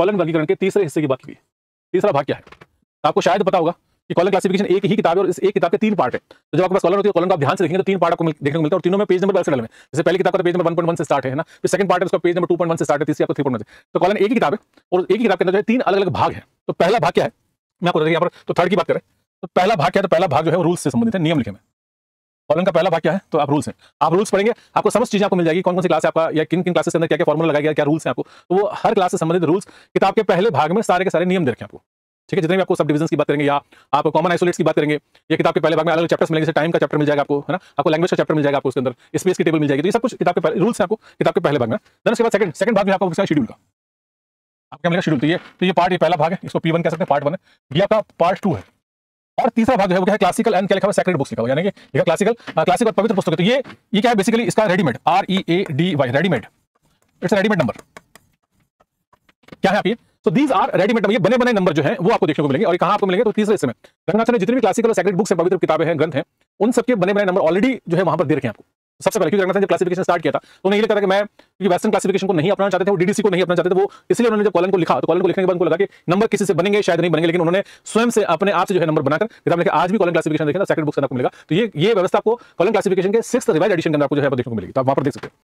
Colon वर्गीकरण के तीसरे हिस्से की बात की। तीसरा भाग क्या है? आपको शायद पता होगा कि कॉलन क्लासिफिकेशन एक ही किताब है और इस एक किताब के 3 पार्ट है। तो जब आपके पास कॉलन होती है, कॉलन को आप ध्यान से देखेंगे तो 3 पार्ट आपको देखने को मिलता है और तीनों में पेज नंबर वैसे डाले हैं। जैसे पहली किताब का पेज नंबर 1.1 से स्टार्ट है ना, फिर सेकंड पार्ट है उसका पेज नंबर 2.1 से स्टार्ट है, तीसरी आपको 3.1 से। तो कॉलन एक ही किताब है और एक ही किताब के अंदर जो है 3 अलग-अलग भाग हैं। तो पहला भाग क्या है मैं आपको यहाँ पर तो थर्ड की बात करें तो पहला भाग क्या है? तो पहला भाग जो है वो रूल्स से संबंधित है, नियम लिखे में। कॉलन का पहला भाग क्या है? तो आप रूल्स हैं। आप रूल्स पढ़ेंगे, आपको समस्त चीजें आपको मिल जाएगी, कौन-कौन सी क्लास है आपका या किन-किन क्लासेस के अंदर क्या-क्या फार्मूला लगाया गया, क्या रूल्स हैं आपको। तो वो हर क्लास से संबंधित रूल्स किताब के पहले भाग में सारे के सारे नियम दे रखे हैं आपको। ठीक है, जितने भी आपको सब डिविजन्स की बात करेंगे या आप कॉमन आइसोलेट्स की बात करेंगे, ये किताब के पहले भाग में अलग-अलग चैप्टर्स मिलेंगे, जैसे टाइम का चैप्टर मिल जाएगा आपको, है ना, आपको लैंग्वेज का चैप्टर मिल जाएगा आपको, उसके अंदर स्पेस की टेबल मिल जाएगी। तो ये सब कुछ किताब के पहले रूल्स हैं आपको किताब के पहले भाग में। देन उसके बाद सेकंड भाग में आपको उसका शेड्यूल का आपको क्या मिलेगा, शेड्यूल। तो ये पार्ट, ये पहला भाग है, इसको P1 कह सकते हैं, पार्ट 1 है। ये आपका पार्ट 2 है। और तीसरा भाग जो है वो क्या है? क्लासिकल एंड क्या लिखा हुआ है? सैक्रेड बुक्स लिखा हुआ है, यानी कि ये क्लासिक और पवित्र पुस्तक है। तो ये क्या है बेसिकली? इसका readymade, READY, readymade, it's readymade number. क्या है आप ये? तो दीज आर रेडीमेड नंबर, ये बने बने नंबर जो है वो आपको देखने को मिलेंगे। और कहां आपको मिलेंगे? तो तीसरे हिस्से में रंगनाथन ने जितनी भी क्लासिकल और सैक्रेड बुक्स हैं, पवित्र किताबें हैं, ग्रंथ हैं, उन सबके बने बने नंबर ऑलरेडी जो है वहां पर दे रखे हैं आपको। सबसे पहले क्योंकि रंगनाथन जब क्लासिफिकेशन स्टार्ट किया था तो उन्हें ये लगता था कि मैं क्योंकि वेस्टर्न क्लासिफिकेशन को नहीं अपनाना चाहते थे, वो DDC को नहीं अपनाना चाहते थे, वो इसलिए उन्होंने जब कॉलन को लिखा तो कॉलन को लिखने के बाद उनको लगा कि नंबर किसी से बनेंगे शायद नहीं बनेंगे, लेकिन उन्होंने स्वयं से अपने आप से जो है नंबर बनाकर किताब लिखा। आज भी कॉलन क्लासिफिकेशन देखें तो सैक्रेड बुक्स आपको मिलेगा। तो ये व्यवस्था आपको कॉलन क्लासिफिकेशन के 6th रिवाइज एडिशन के अंदर आपको जो है देखने को मिलेगी, तो आप वहां पर देख सकते हैं।